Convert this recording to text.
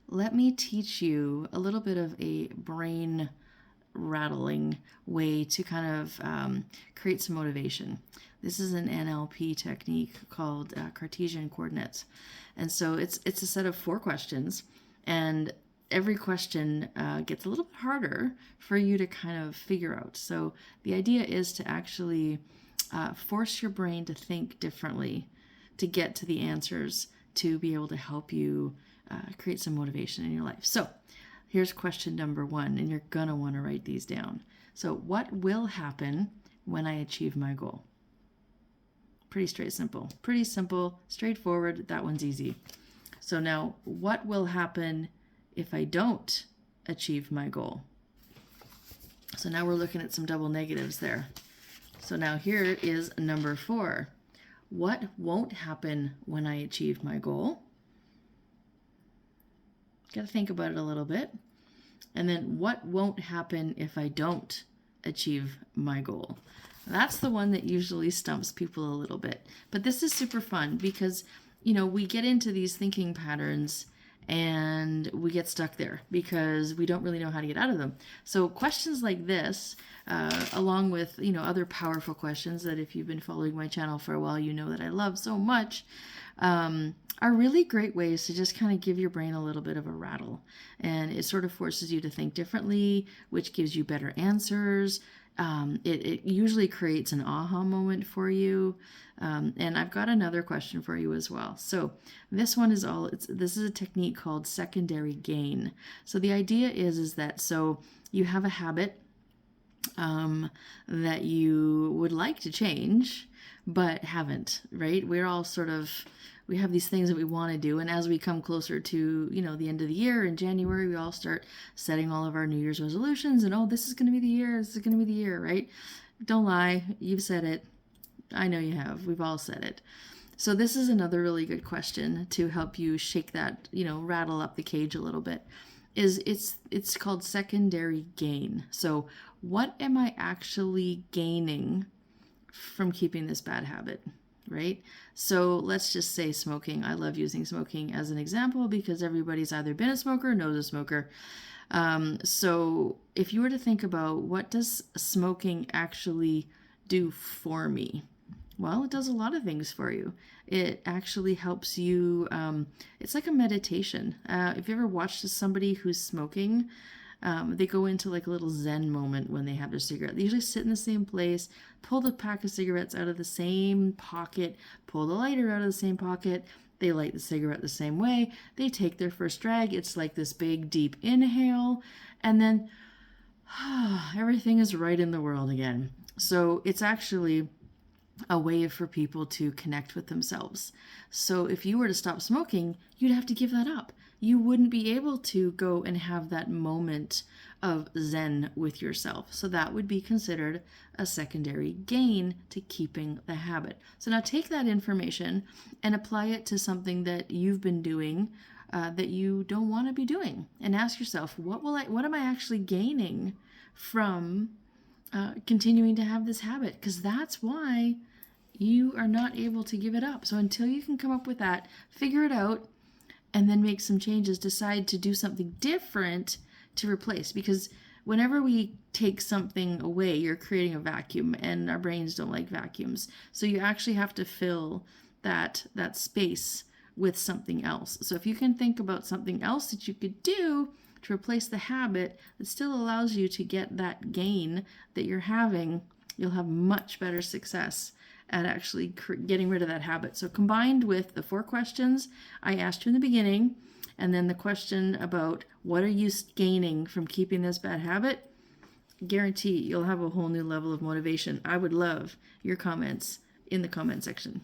let me teach you a little bit of a brain rattling way to kind of create some motivation. This is an NLP technique called Cartesian coordinates. And so it's a set of 4 questions, and every question gets a little bit harder for you to kind of figure out. So the idea is to actually force your brain to think differently to get to the answers to be able to help you create some motivation in your life. So here's question number 1, and you're going to want to write these down. So what will happen when I achieve my goal? Pretty simple, straightforward. That one's easy. So now, what will happen if I don't achieve my goal? So now we're looking at some double negatives there. So now here is number 4. What won't happen when I achieve my goal? Got to think about it a little bit. And then what won't happen if I don't achieve my goal? That's the one that usually stumps people a little bit. But this is super fun because, we get into these thinking patterns and we get stuck there because we don't really know how to get out of them. So questions like this, along with, other powerful questions that if you've been following my channel for a while, you know that I love so much, are really great ways to just kind of give your brain a little bit of a rattle. And it sort of forces you to think differently, which gives you better answers. It usually creates an aha moment for you. And I've got another question for you as well. So this one is this is a technique called secondary gain. So the idea is that, so you have a habit that you would like to change, but haven't, right? We have these things that we want to do. And as we come closer to, the end of the year in January, we all start setting all of our New Year's resolutions and, this is going to be the year. This is going to be the year, right? Don't lie. You've said it. I know you have. We've all said it. So this is another really good question to help you shake that, rattle up the cage a little bit. It's called secondary gain. So what am I actually gaining from keeping this bad habit? Right? So let's just say smoking. I love using smoking as an example because everybody's either been a smoker or knows a smoker. So if you were to think about what does smoking actually do for me? Well, it does a lot of things for you. It actually helps you. It's like a meditation. If you ever watched somebody who's smoking, they go into like a little Zen moment when they have their cigarette. They usually sit in the same place, pull the pack of cigarettes out of the same pocket, pull the lighter out of the same pocket. They light the cigarette the same way. They take their first drag. It's like this big, deep inhale. And then everything is right in the world again. So it's actually a way for people to connect with themselves. So if you were to stop smoking, you'd have to give that up. You wouldn't be able to go and have that moment of Zen with yourself. So that would be considered a secondary gain to keeping the habit. So now take that information and apply it to something that you've been doing that you don't want to be doing, and ask yourself, what am I actually gaining from continuing to have this habit? Because that's why you are not able to give it up. So until you can come up with that, figure it out, and then make some changes, decide to do something different to replace. Because whenever we take something away, you're creating a vacuum, and our brains don't like vacuums. So you actually have to fill that space with something else. So if you can think about something else that you could do to replace the habit that still allows you to get that gain that you're having, you'll have much better success at actually getting rid of that habit. So combined with the 4 questions I asked you in the beginning, and then the question about what are you gaining from keeping this bad habit, guarantee you'll have a whole new level of motivation. I would love your comments in the comment section.